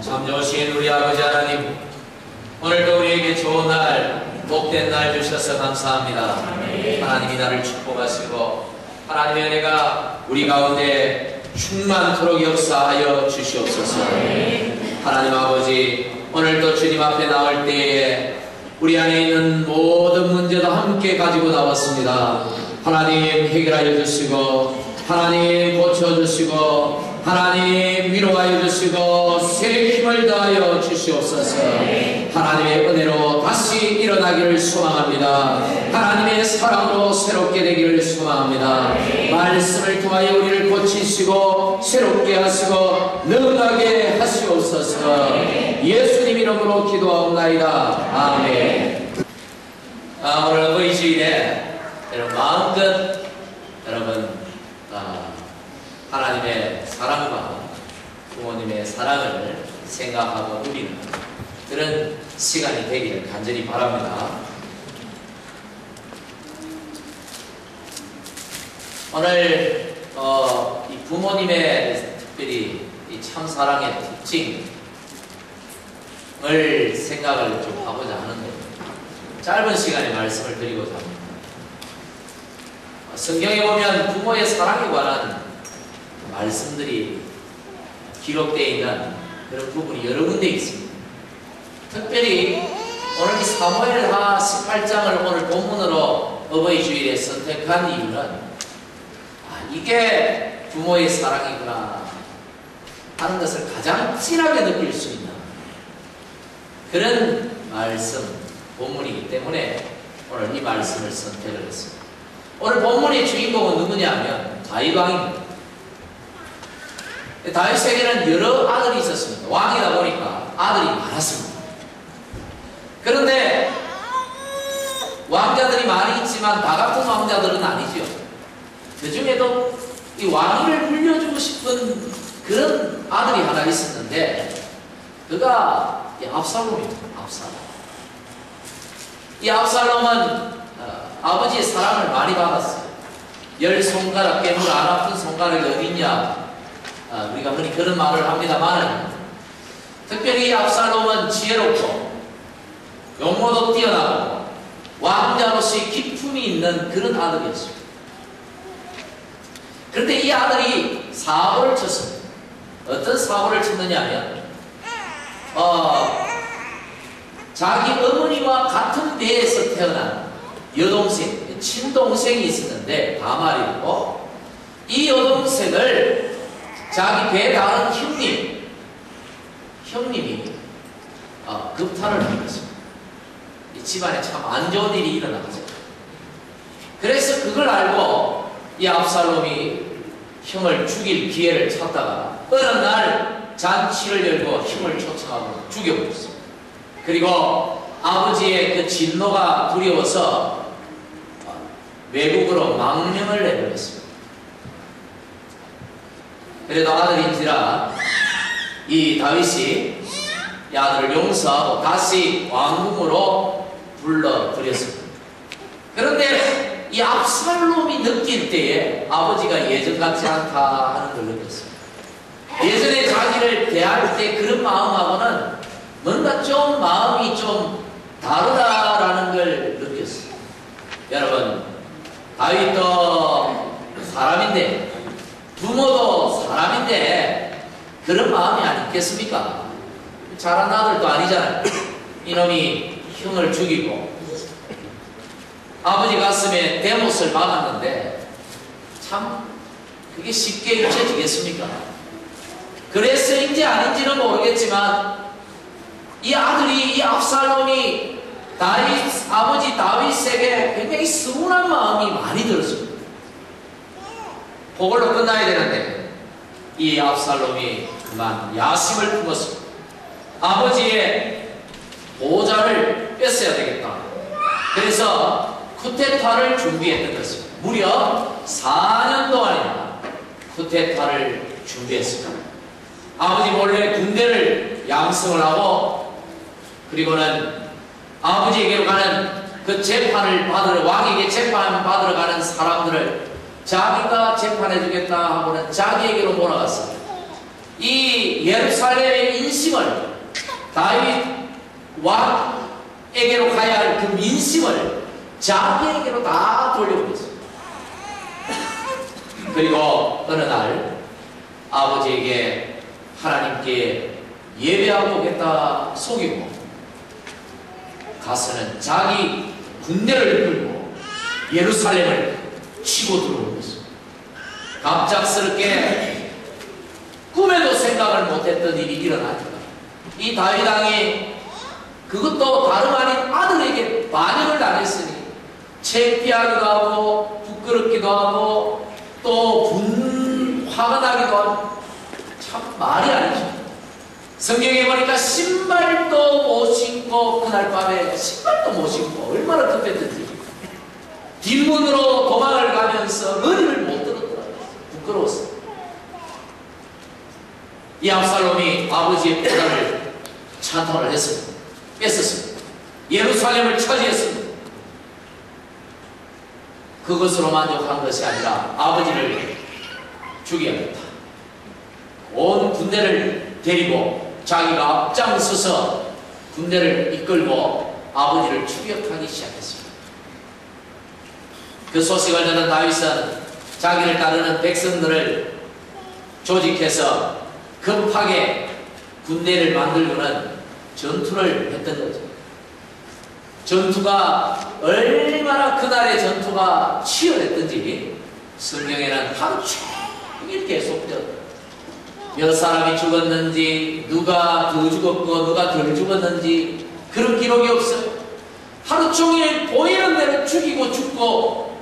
참 좋으신 우리 아버지 하나님, 오늘도 우리에게 좋은 날, 복된 날 주셔서 감사합니다. 하나님이 나를 축복하시고 하나님의 은혜가 우리 가운데 충만토록 역사하여 주시옵소서. 하나님 아버지, 오늘도 주님 앞에 나올 때에 우리 안에 있는 모든 문제도 함께 가지고 나왔습니다. 하나님 해결하여 주시고, 하나님 고쳐주시고, 하나님 위로하여 주시고, 새 힘을 더하여 주시옵소서. 하나님의 은혜로 다시 일어나기를 소망합니다. 하나님의 사랑으로 새롭게 되기를 소망합니다. 말씀을 통하여 우리를 고치시고 새롭게 하시고 능하게 하시옵소서. 예수님 이름으로 기도하옵나이다. 아멘. 오늘 어버이 주일에 여러분 마음껏 여러분 하나님의 사랑과 부모님의 사랑을 생각하고 누리는 그런 시간이 되기를 간절히 바랍니다. 오늘 이 부모님의 특별히 이 참사랑의 특징을 생각을 좀 하고자 하는데, 짧은 시간에 말씀을 드리고자 합니다. 성경에 보면 부모의 사랑에 관한 말씀들이 기록되어 있는 그런 부분이 여러 군데 있습니다. 특별히 오늘 이 사무엘하 18장을 오늘 본문으로 어버이 주일에 선택한 이유는 이게 부모의 사랑이구나 하는 것을 가장 진하게 느낄 수 있는 그런 말씀, 본문이기 때문에 오늘 이 말씀을 선택을 했습니다. 오늘 본문의 주인공은 누구냐면 다윗왕입니다. 다윗에게는 여러 아들이 있었습니다. 왕이다 보니까 아들이 많았습니다. 그런데 왕자들이 많이 있지만 다 같은 왕자들은 아니죠. 그 중에도 이 왕위를 물려주고 싶은 그런 아들이 하나 있었는데, 그가 압살롬입니다. 압살롬. 이 압살롬은 아버지의 사랑을 많이 받았어요. 10손가락 깨물 안 아픈 손가락이 어딨냐, 우리가 흔히 그런 말을 합니다만, 특별히 압살롬은 지혜롭고 용모도 뛰어나고 왕자로서의 기품이 있는 그런 아들이었습니다. 그런데 이 아들이 사고를 쳤습니다. 어떤 사고를 쳤느냐면 자기 어머니와 같은 배에서 태어난 여동생, 친동생이 있었는데 다말이고, 이 여동생을 자기 배에 다른 형님이 급탈을 하였습니다. 이 집안에 참 안 좋은 일이 일어나죠. 그래서 그걸 알고 이 압살롬이 형을 죽일 기회를 찾다가 어느 날 잔치를 열고 형을 초청하고 죽여버렸습니다. 그리고 아버지의 그 진노가 두려워서 외국으로 망명을 내버렸습니다. 그래도 아들인지라 이 다윗이 이 아들을 용서하고 다시 왕궁으로 불러들였습니다. 그런데 이 압살롬이 느낄 때에 아버지가 예전 같지 않다 하는 걸 느꼈습니다. 예전에 자기를 대할 때 그런 마음하고는 뭔가 좀 마음이 좀 다르다라는 걸 느꼈어요. 여러분, 다윗도 사람인데, 부모도 사람인데 그런 마음이 아니겠습니까? 잘한 아들도 아니잖아요. 이놈이 형을 죽이고 아버지 가슴에 대못을 박았는데 참 그게 쉽게 잊혀지겠습니까? 그래서인지 아닌지는 모르겠지만 이 아들이, 이 압살롬이 아버지 다윗에게 굉장히 서운한 마음이 많이 들었습니다. 그걸로 끝나야 되는데 이 압살롬이 그만 야심을 품었습니다. 아버지의 보좌를 뺐어야 되겠다. 그래서 쿠데타를 준비했던 것입니다. 무려 4년 동안이나 쿠데타를 준비했습니다. 아버지 몰래 군대를 양성을 하고, 그리고는 아버지에게로 가는 그 재판을 받으러, 왕에게 재판을 받으러 가는 사람들을 자기가 재판해주겠다 하고는 자기에게로 몰아갔습니다. 이 예루살렘의 인심을 다윗 왕에게로 가야 할 그 민심을 자기에게로 다 돌려보냈습니다. 그리고 어느 날 아버지에게 하나님께 예배하고 오겠다 속이고 가서는 자기 군대를 끌고 예루살렘을 치고 들어오는 것입니다. 갑작스럽게 꿈에도 생각을 못했던 일이 일어납니다. 이 다윗 왕이 그것도 다름 아닌 아들에게 반역을 당했으니 창피하기도 하고 부끄럽기도 하고 또 화가 나기도 하고 참 말이 아니죠. 성경에 보니까 신발도 못 신고 그날 밤에 신발도 못 신고 얼마나 급했든지 뒷문으로 도망을 가면서 머리를 못 들었더라고요. 부끄러웠어요. 이 압살롬이 아버지의 보다를 찬탈을 했습니다. 뺏었습니다. 예루살렘을 차지했습니다. 그것으로 만족한 것이 아니라 아버지를 죽여야겠다. 온 군대를 데리고 자기가 앞장서서 군대를 이끌고 아버지를 추격하기 시작했습니다. 그 소식을 듣는 다윗은 자기를 따르는 백성들을 조직해서 급하게 군대를 만들고는 전투를 했던 거죠. 전투가 얼마나 그날의 전투가 치열했던지 성경에는 하루 종일 계속되었다. 몇 사람이 죽었는지, 누가 더 죽었고 누가 덜 죽었는지 그런 기록이 없어요. 하루 종일 보이는 대로 죽이고 죽고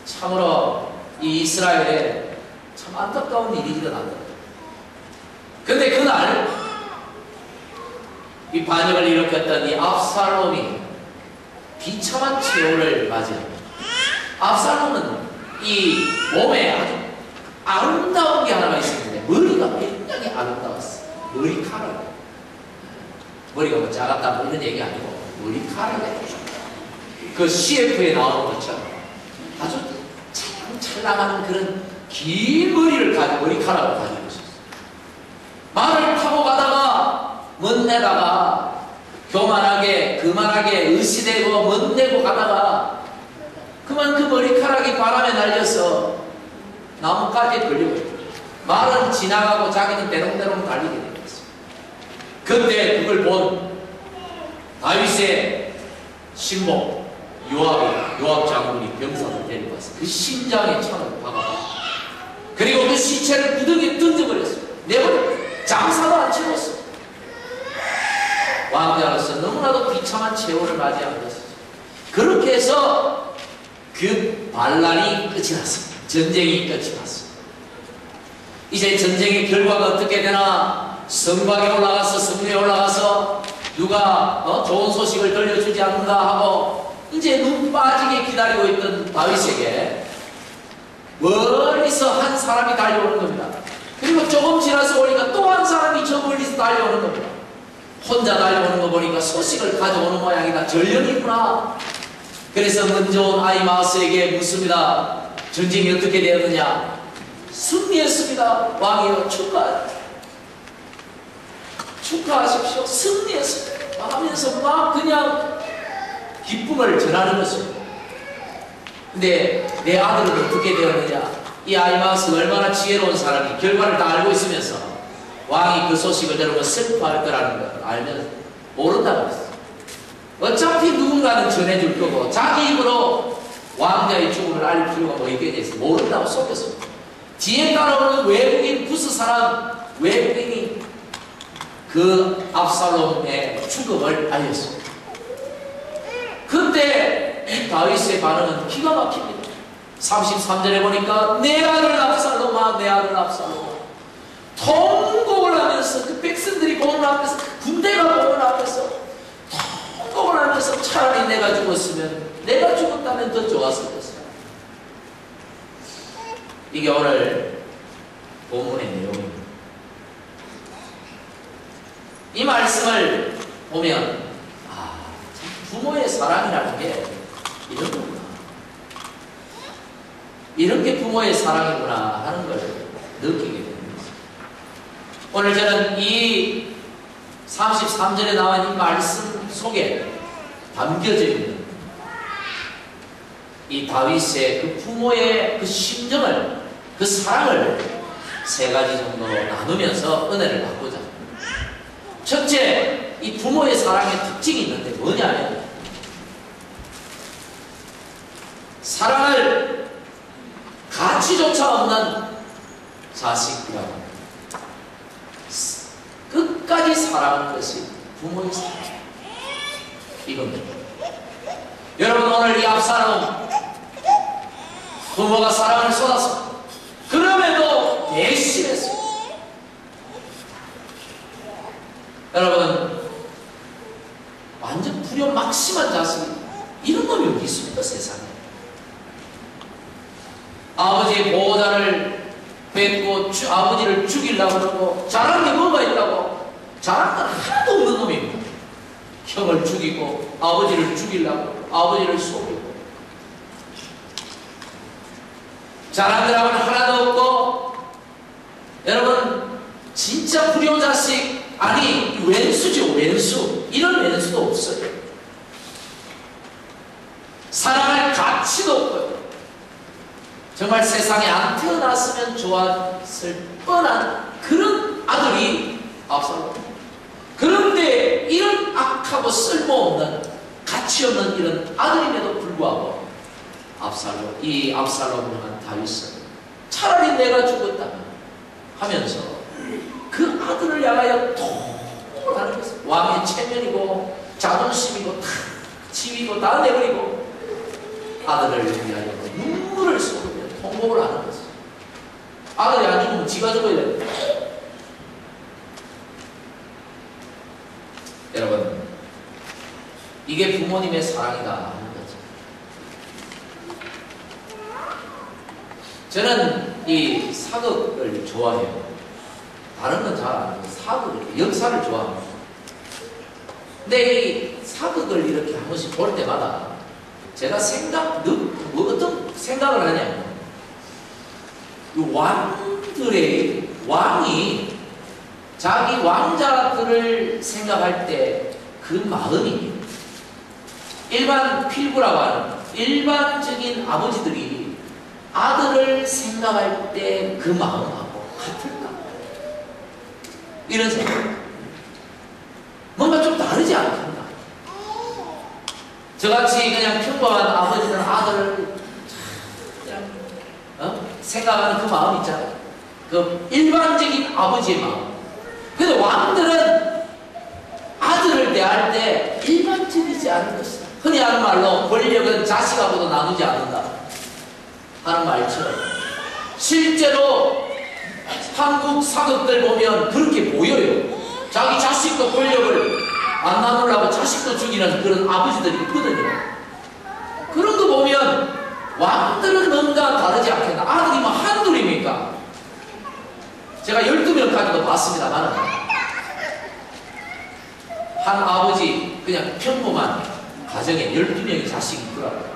참으로 이 이스라엘에 참 안타까운 일이 일어난다. 근데 그날 이 반역을 일으켰던 이 압살롬이 비참한 최후를 맞이합니다. 압살롬은 이 몸에 아주 아름다운 게 하나가 있었는데 머리가 굉장히 아름다웠어요. 머리카락. 머리가 뭐 작았다 뭐 이런 얘기 아니고 머리카락이 그 CF에 나오는 것처럼 아주 찰랑찰랑한 그런 긴 머리를 가지고 머리카락을 가지고 있었어요. 말을 타고 가다가 멋내다가 교만하게 그만하게 의시되고 멋내고 가다가 그만 그 머리카락이 바람에 날려서 나무까지 걸리고 있어요. 말은 지나가고 자기는 대롱대롱 달리게 되었어요. 그때 그걸 본 다윗의 신복 요압 장군이 병사를 데리고 와서 그 심장에 창을 박아봤어요. 그리고 그 시체를 구덩이에 던져버렸어요. 내버려 장사도 안 치렀어요. 왕자로서 너무나도 비참한 최후를 맞이한 것이죠. 그렇게 해서 그 반란이 끝이 났습니다. 전쟁이 끝이 났습니다. 이제 전쟁의 결과가 어떻게 되나 성곽에 올라가서 성문에 올라가서 누가 좋은 소식을 들려주지 않는가 하고 이제 눈 빠지게 기다리고 있던 다윗에게 멀리서 한 사람이 달려오는 겁니다. 그리고 조금 지나서 오니까 또 한 사람이 저 멀리서 달려오는 겁니다. 혼자 달려오는 거 보니까 소식을 가져오는 모양이다. 전령이구나. 그래서 먼저 온 아히마아스에게 묻습니다. 전쟁이 어떻게 되었느냐? 승리했습니다. 왕이여 축하하십시오. 승리했습니다. 하면서 막 그냥 기쁨을 전하는 것입니다. 근데 내 아들은 어떻게 되었느냐? 이 아히마아스가 얼마나 지혜로운 사람이 결과를 다 알고 있으면서 왕이 그 소식을 들으면 슬퍼할 거라는 걸 알면 모른다고 했어요. 어차피 누군가는 전해줄 거고 자기 입으로 왕자의 죽음을 알릴 필요가 뭐 있게 돼서 모른다고 속였습니다. 뒤에 따라오는 외국인 구스 사람 외국인이 그 압살롬의 죽음을 알렸습니다. 그때 이 다윗의 반응은 기가 막힙니다. 33절에 보니까 내 아들 압살롬아 내 아들 압살롬아 통곡을 하면서 그 백성들이 보는 앞에서 군대가 보는 앞에서 통곡을 하면서 차라리 내가 죽었으면 내가 죽었다면 더 좋았을 것이다. 이게 오늘 본문의 내용입니다. 이 말씀을 보면 부모의 사랑이라는 게 이런 거구나. 이런 게 부모의 사랑이구나 하는 걸 느끼게 되는 것입니다. 오늘 저는 이 33절에 나와 있는 말씀 속에 담겨져 있는 이 다윗의 그 부모의 그 심정을, 그 사랑을 세 가지 정도 나누면서 은혜를 받고자 합니다. 첫째, 이 부모의 사랑의 특징이 있는데 뭐냐면 사랑을 가치조차 없는 자식이라고 합니다. 끝까지 사랑하는 것이 부모의 사랑. 이겁니다. 여러분, 오늘 이 압살롬 부모가 사랑을 쏟았습니다. 그럼에도 배신했습니다. 여러분, 완전 불효막심한 자식, 이런 놈이 어디 있습니까, 세상에? 아버지의 보호자를 뺏고 아버지를 죽이려고 그러고, 잘한 게 뭐가 있다고? 잘한 건 하나도 없는 놈입니다. 형을 죽이고 아버지를 죽이려고 아버지를 속이고, 잘한 거라고는 하나도 없고, 여러분 진짜 불효자식, 아니 왼수죠, 왼수. 이런 왼수도 없어요. 사랑할 가치도 없고요. 정말 세상에 안 태어났으면 좋았을 뻔한 그런 아들이 압살롬. 그런데 이런 악하고 쓸모없는, 가치없는 이런 아들임에도 불구하고 이 압살롬을 한 다윗은 차라리 내가 죽었다면 하면서 그 아들을 향하여 통을 하는 것입니다. 왕의 체면이고 자존심이고 지위고 다 내버리고 아들을 위하여 눈물을 쏟으며 통곡을 하는 것입니다. 아들이 안 죽으면 지가 죽어야 됩니다. 여러분, 이게 부모님의 사랑이다 하는 거죠. 저는 이 사극을 좋아해요. 다른 건 잘 안 해요. 사극을, 역사를 좋아합니다. 근데 이 사극을 이렇게 한 번씩 볼 때마다 제가 어떤 생각을 하냐면, 왕이 자기 왕자들을 생각할 때 그 마음이 일반 필부라고 하는 일반적인 아버지들이 아들을 생각할 때 그 마음하고 같을까? 이런 생각. 뭔가 좀 다르지 않겠나? 저같이 그냥 평범한 아버지는 아들을 그냥 생각하는 그 마음 있잖아요. 그 일반적인 아버지의 마음. 근데 왕들은 아들을 대할 때 일반적이지 않은 것이다. 흔히 하는 말로 권력은 자식하고도 나누지 않는다 하는 말처럼, 실제로 한국 사극들 보면 그렇게 보여요. 자기 자식도 권력을 안 나누려고 자식도 죽이는 그런 아버지들이 있거든요. 그런 거 보면 왕들은 뭔가 다르지 않겠나? 아들이 뭐 한둘입니까? 제가 12명까지도 봤습니다만, 한 아버지 그냥 평범한 가정에 12명의 자식이 있더라고요.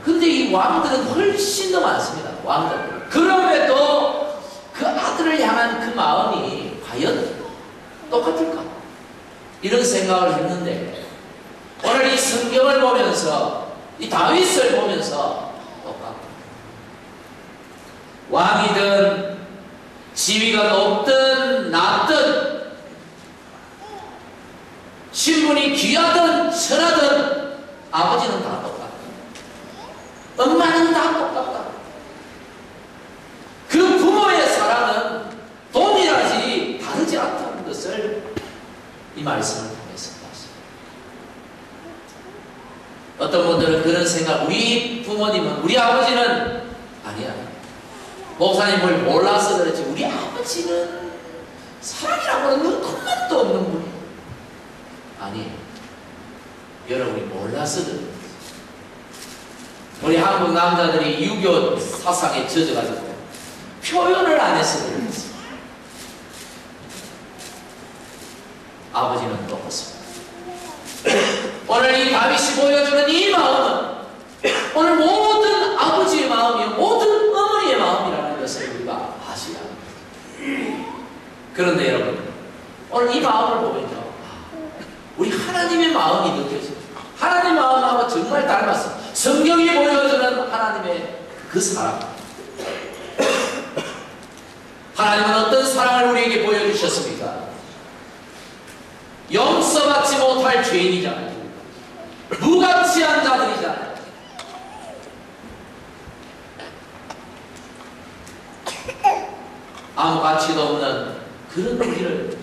근데 이 왕들은 훨씬 더 많습니다. 왕들. 그럼에도 그 아들을 향한 그 마음이 과연 똑같을까? 이런 생각을 했는데, 오늘 이 성경을 보면서, 이 다윗을 보면서 똑같다. 왕이든 지위가 높든 낮든, 신분이 귀하든 천하든 아버지는 다 똑같다. 엄마는 다 똑같다. 그 부모의 사랑은 동일하지 다르지 않다는 것을 이 말씀을 통해서 봤습니다. 어떤 분들은 그런 생각, 우리 부모님은, 우리 아버지는 아니야, 목사님을 몰라서 그렇지 우리 아버지는 사랑이라고는 눈꼽만도 없는 분이야. 아니, 여러분이 몰라서 그런 거지. 우리 한국 남자들이 유교 사상에 젖어가지고 표현을 안 해서 그런 거지. 아버지는 똑같습니다. 오늘 이 다윗이 보여주는 이 마음은 오늘 모든 아버지의 마음이요, 모든 어머니의 마음이라는 것을 그런데 여러분, 오늘 이 마음을 보면요, 우리 하나님의 마음이 느껴져요. 하나님의 마음하고 정말 닮았어요. 성경이 보여주는 하나님의 그 사랑. 하나님은 어떤 사랑을 우리에게 보여주셨습니까? 용서받지 못할 죄인이잖아요. 무가치한 자들이잖아요. 아무 가치도 없는 그런 우리를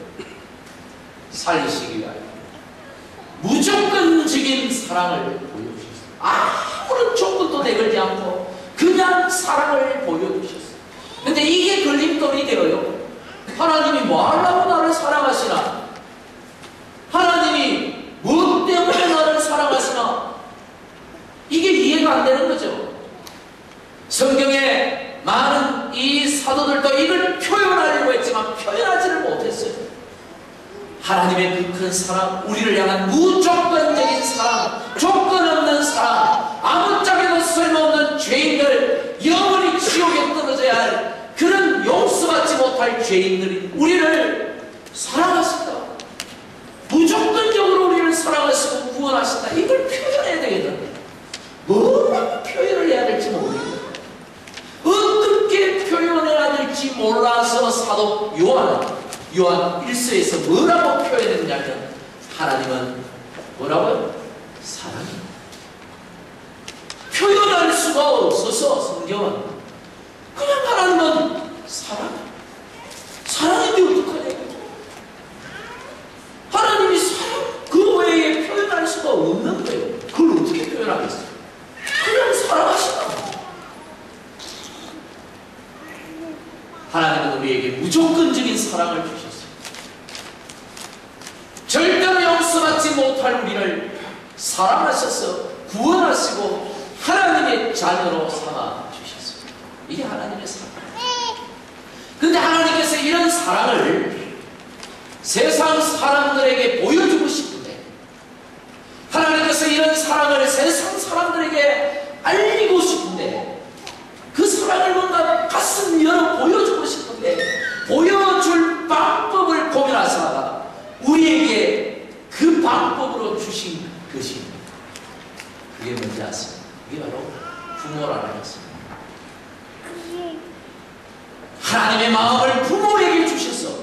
살리시기 위하여 무조건적인 사랑을 보여주셨어요. 아무런 조건도 내걸지 않고 그냥 사랑을 보여주셨어요. 근데 이게 걸림돌이 되어요. 하나님이 뭐 하려고 나를 사랑하시나? 하나님이 무엇 때문에 나를 사랑하시나? 이게 이해가 안 되는 거죠. 성경에 많은 이 사도들도 이걸 표현하려고 했지만 표현하지를 못했어요. 하나님의 그 큰 사랑, 우리를 향한 무조건적인 사랑, 조건 없는 사랑, 아무짝에도 쓸모없는 죄인들, 영원히 지옥에 떨어져야 할 그런 용서받지 못할 죄인들인 우리를 사랑하신다. 무조건적으로 우리를 사랑하시고 구원하신다. 이걸 표현해야 되겠다. 뭐라고 표현을 해야 될지 모르겠다. 어떻게 표현해야 될지 몰라서 사도 요한 1서에서 뭐라고 표현했냐면, 하나님은 뭐라고요? 사랑이다. 표현할 수가 없어서 성경은 그냥 하나님은 사랑인데 어떡하냐. 하나님이 사랑, 그 외에 표현할 수가 없는 거예요. 그걸 어떻게 표현하겠어요? 그냥 사랑하시다. 하나님은 우리에게 무조건적인 사랑을 주셨어요. 절대로 용서받지 못할 우리를 사랑하셔서 구원하시고 하나님의 자녀로 삼아 주셨어요. 이게 하나님의 사랑. 근데 하나님께서 이런 사랑을 세상 사람들에게 보여주고 싶은데, 하나님께서 이런 사랑을 세상 사람들에게 알리고 싶은데, 그 사랑을 뭔가 가슴 열어 보여주고 싶은데 보여줄 방법을 고민하시다가 우리에게 그 방법으로 주신 것이, 그게 뭔지 아십니까? 그게 바로 부모라는 것입니다. 하나님의 마음을 부모에게 주셔서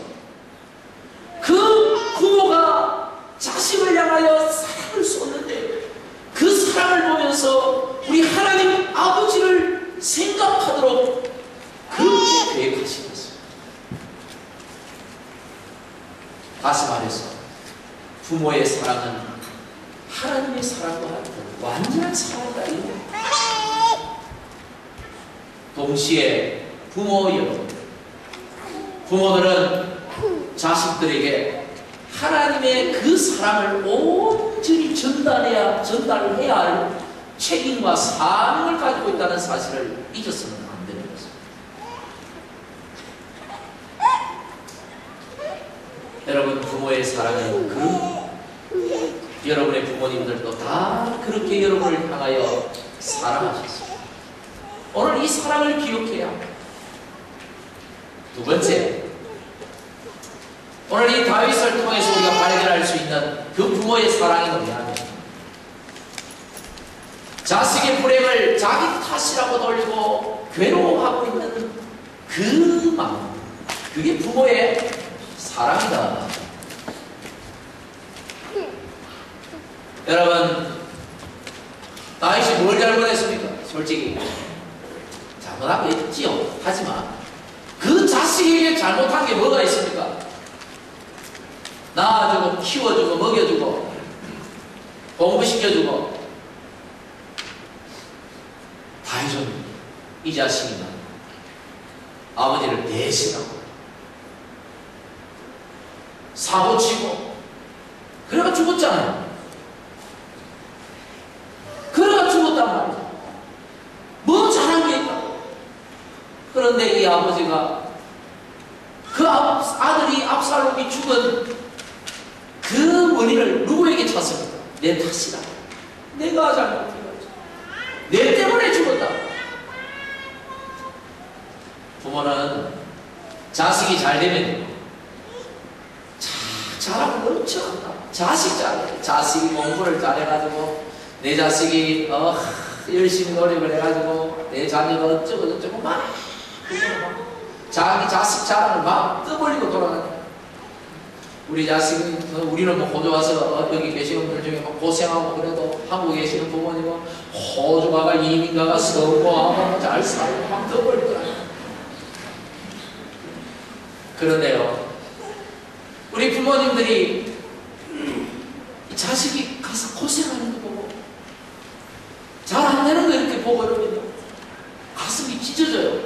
그 부모가 자식을 향하여 사랑을 쏟는데, 그 사랑을 보면서 우리 하나님 아버지를 생각하도록 그렇게 계획하신 것입니다. 다시 말해서 부모의 사랑은 하나님의 사랑과 같은 완전한 사랑이다. 동시에 부모 여러분, 부모들은 자식들에게 하나님의 그 사랑을 온전히 전달해야 할 책임과 사명을 가지고 있다는 사실을 잊어서는 안 되는 것입니다. 여러분, 부모의 사랑은 그런, 여러분의 부모님들도 다 그렇게 여러분을 향하여 사랑하셨습니다. 오늘 이 사랑을 기억해야 합니다. 두 번째, 오늘 이 다윗을 통해서 우리가 발견할 수 있는 그 부모의 사랑이 뭐냐면, 자식의 불행을 자기 탓이라고 돌리고 괴로워하고 있는 그 마음, 그게 부모의 사랑이다. 여러분, 다윗이 뭘 잘못했습니까? 솔직히 잘못한 게 있지요. 하지만 그 자식에게 잘못한 게 뭐가 있습니까? 낳아주고 키워주고 먹여주고 공부시켜주고, 다윗은 이 자식이나 아버지를 대신하고 사고치고 그래가 죽었잖아요. 그래가 죽었단 말이죠. 뭐 잘한 게 있다고. 그런데 이 아버지가 그 아들이 압살롬이 죽은 그 원인을 누구에게 쳤습니까? 내 탓이다. 내가 잘못해가지고 내 때문에 죽었다. 부모는 자식이 잘 되면 자랑을 엄청 한다. 자식 자랑. 자식이 공부를 잘해가지고 내 자식이 열심히 노력을 해가지고 내 자녀가 어쩌고 저쩌고 막 자기 자식 자랑을 막 떠벌리고 돌아다녀. 우리 자식은 우리는 뭐 호주 와서 여기 계시는 분들 중에 막 고생하고 그래도 한국에 계시는 부모님은 호주 가가 이민 가가 성공하고 잘 살고 막 떠벌리더라고요. 그런데요, 우리 부모님들이 자식이 가서 고생하는 거 보고 잘 안 되는 거 이렇게 보고 이러면요 가슴이 찢어져요.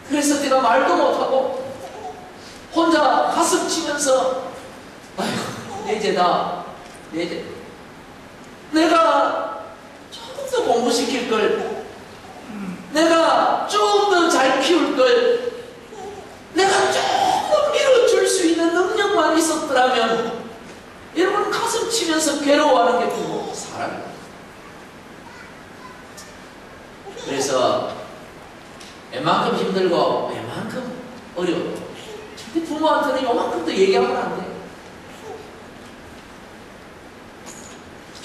그래서 내가 말도 못하고 혼자 가슴 치면서 아이고 내 죄다 내 죄. 내가 조금 더 공부시킬 걸, 내가 좀 더 잘 키울 걸, 내가 조금 밀어줄 수 있는 능력만 있었더라면. 여러분 가슴 치면서 괴로워하는 게 부모 사랑입니다. 그래서 웬만큼 힘들고 웬만큼 어려워도 절대 부모한테는 요만큼도 얘기하면 안 돼요.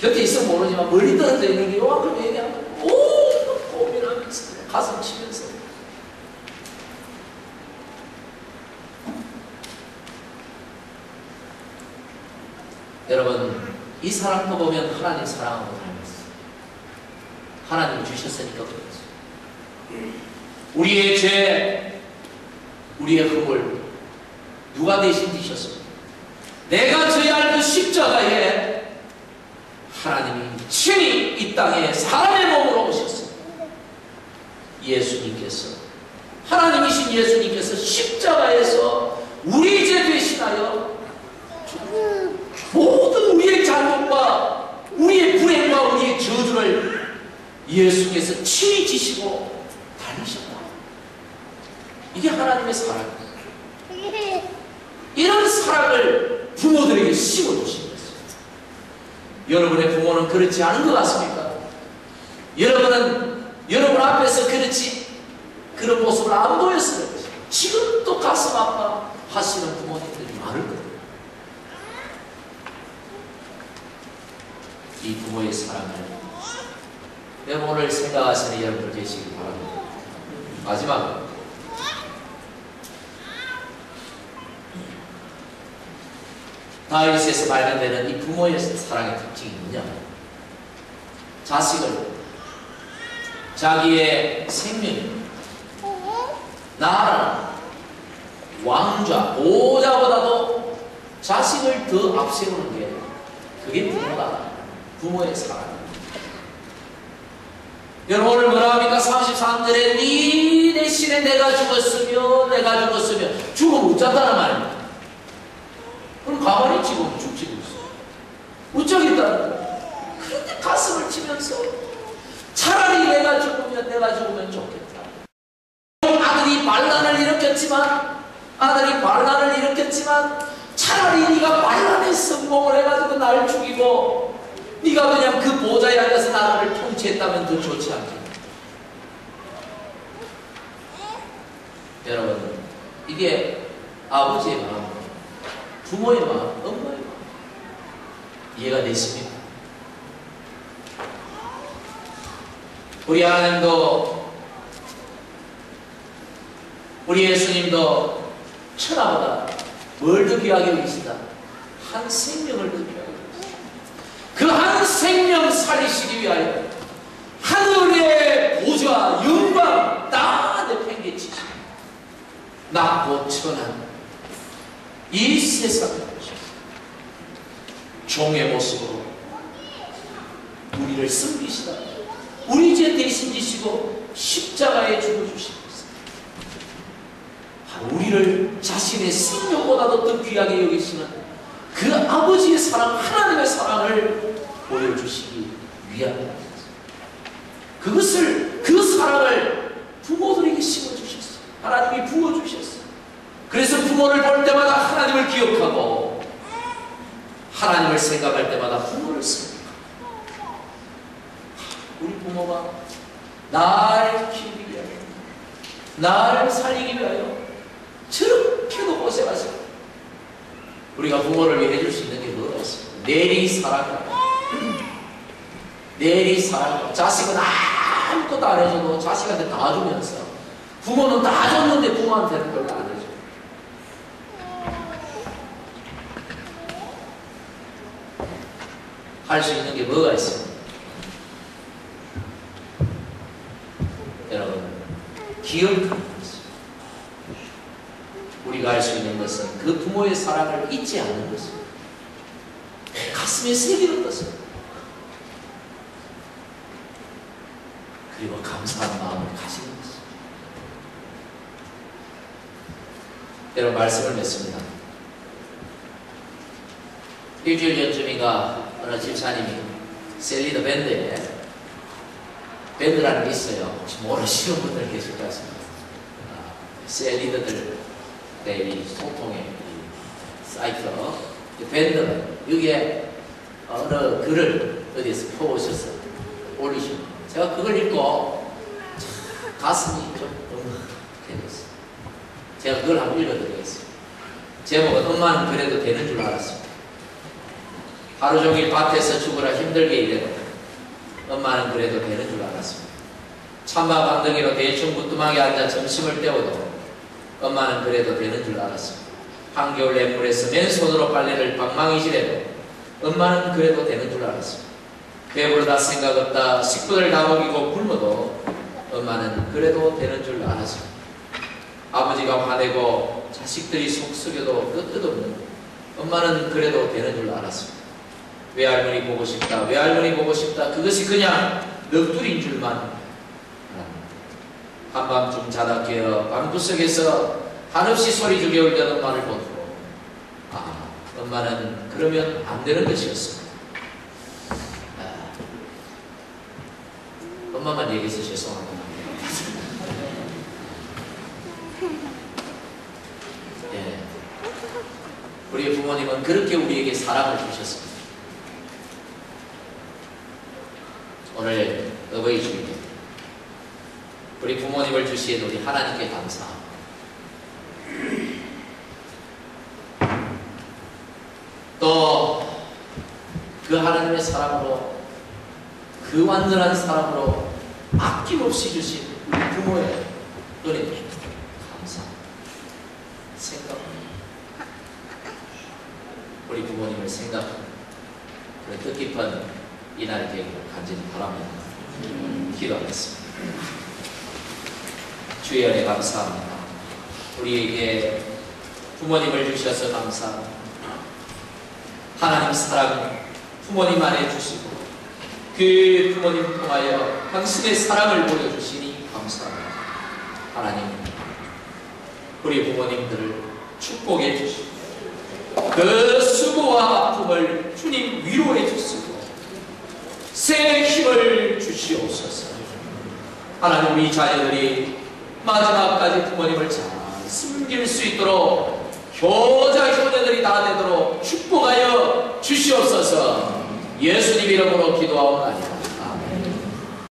곁에 있으면 모르지만 멀리 떨어져 있는 게 요만큼 얘기하면 오 고민하면서 가슴 치면서. 여러분 이 사랑도 보면 하나님 사랑하고 닮았어요. 하나님이 주셨으니까 그렇지. 우리의 죄, 우리의 흠을 누가 대신 지셨습니까? 내가 져야 할 그 십자가에 하나님이 친히 이 땅에 사람의 몸으로 오셨습니다. 예수님께서, 하나님이신 예수님께서 십자가에서 우리 죄 대신하여 모든 우리의 잘못과 우리의 불행과 우리의 저주를 예수께서 친히 지시고 달리셨다. 이게 하나님의 사랑입니다. 이런 사랑을 부모들에게 심어주신 것입니다. 여러분의 부모는 그렇지 않은 것 같습니까? 여러분은 여러분 앞에서 그런 모습을 안 보였을 것입니다. 지금도 가슴 아파 하시는 부모님들이 많을 거예요. 이 부모의 사랑을 여러분 오늘 생각하시는 여러분들 계시기 바랍니다. 마지막으로 다윗에서 발견되는 이 부모의 사랑의 특징이 뭐냐? 자식을 자기의 생명, 나라, 왕좌, 보호자보다도 자식을 더 앞세우는 게 그게 부모다. 부모의 사랑입니다. 여러분 오늘 뭐라 합니까? 33절에 네 대신에 내가 죽었으면 죽으면 웃자다는 말입니다. 그럼 가만히 지금 죽지고 있어요. 웃자겠다는 거예요. 그런데 가슴을 치면서 차라리 내가 죽으면 좋겠다. 아들이 반란을 일으켰지만 차라리 네가 반란에 성공을 해가지고 나를 죽이고 네가 그냥 그 보좌에 앉아서 나라를 통치했다면 더 좋지 않겠냐. 여러분 이게 아버지의 마음, 부모의 마음, 엄마의 마음 이해가 되십니까? 우리 하나님도 우리 예수님도 천하보다 뭘 더 귀하게 여기시다? 한 생명을 더 귀하게 여기시다. 그 한 생명 살리시기 위하여 하늘의 보좌 영광 다 내팽개치시고 낮고 천한 이 세상을 보셔서 종의 모습으로 우리를 섬기시다. 우리 죄 대신 지시고 십자가에 죽어주시고 우리를 자신의 생명보다도 더 귀하게 여기시는 그 아버지의 사랑, 하나님의 사랑을 보여주시기 위함입니다. 그 사랑을 부모들에게 심어주셨어요. 하나님이 부어주셨어요. 그래서 부모를 볼 때마다 하나님을 기억하고 하나님을 생각할 때마다 부모를 생각하고 우리 부모가 날 키우기 위하여 날 살리기 위하여 저렇게도 고생하시고 우리가 부모를 위해 해줄 수 있는 게 뭐가 있습니까? 내리 사랑하고, 내리 사랑하고. 자식은 아무것도 안 해줘도 자식한테 다 주면서, 부모는 다 줬는데 부모한테는 별로 안 해줘. 할 수 있는 게 뭐가 있습니까? 여러분, 기억하는 것입니다. 우리가 할 수 있는 것은 그 부모의 사랑을 잊지 않는 것입니다. 가슴에 새기는 것은, 그리고 감사한 마음을 가지는 것입니다. 여러분, 말씀을 맺습니다. 일주일 전쯤인가 어느 집사님이 셀리더 밴드라는 게 있어요. 혹시 모르시는 분들 계실 것 같습니다. 셀리더들 이 소통의 사이트 밴드, 여기에 어느 글을 어디에서 퍼오셔서 올리시고, 제가 그걸 읽고 가슴이 좀 응해졌어요. 제가 그걸 한번 읽어드리겠습니다. 제목은 엄마는 그래도 되는 줄 알았습니다. 하루 종일 밭에서 죽으라 힘들게 일해도 엄마는 그래도 되는 줄 알았습니다. 찬밥 방덩이로 대충 부뚜막에 앉아 점심을 때워도 엄마는 그래도 되는 줄 알았습니다. 한겨울 냇물에서 맨손으로 빨래를 방망이질해도 엄마는 그래도 되는 줄 알았습니다. 배부르다 생각 없다 식구들 다 먹이고 굶어도 엄마는 그래도 되는 줄 알았습니다. 아버지가 화내고 자식들이 속 썩여도 끝없는 엄마는 그래도 되는 줄 알았습니다. 외할머니 보고 싶다, 외할머니 보고 싶다, 그것이 그냥 넋두리인 줄만 알았습니다. 한밤중 자다 깨어 방구석에서 한없이 소리 죽여 울던 엄마를 보고, 엄마는 그러면 안 되는 것이었습니다. 엄마만 얘기해서 죄송합니다. 예. 우리의 부모님은 그렇게 우리에게 사랑을 주셨습니다. 오늘 어버이 주일에 우리 부모님을 주신 우리 하나님께 감사합니다. 또 그 하나님의 사랑으로, 그 완전한 사랑으로 아낌없이 주신 우리 부모의 은혜 감사합니다. 생각합니다. 우리 부모님을 생각합니다. 그런 뜻깊은 이날이 되기를 간절히 바랍니다. 기도하겠습니다. 주의 은혜 감사합니다. 우리에게 부모님을 주셔서 감사합니다. 하나님 사랑 부모님 안에 주시고 그 부모님 통하여 당신의 사랑을 보여주시니 감사합니다. 하나님, 우리 부모님들을 축복해 주시고 그 수고와 아픔을 주님 위로해 주시고 새 힘을 주시옵소서. 하나님, 우리 자녀들이 마지막까지 부모님을 잘 숨길 수 있도록 효자 효녀들이 다 되도록 축복하여 주시옵소서. 예수님 이름으로 기도하옵나이다.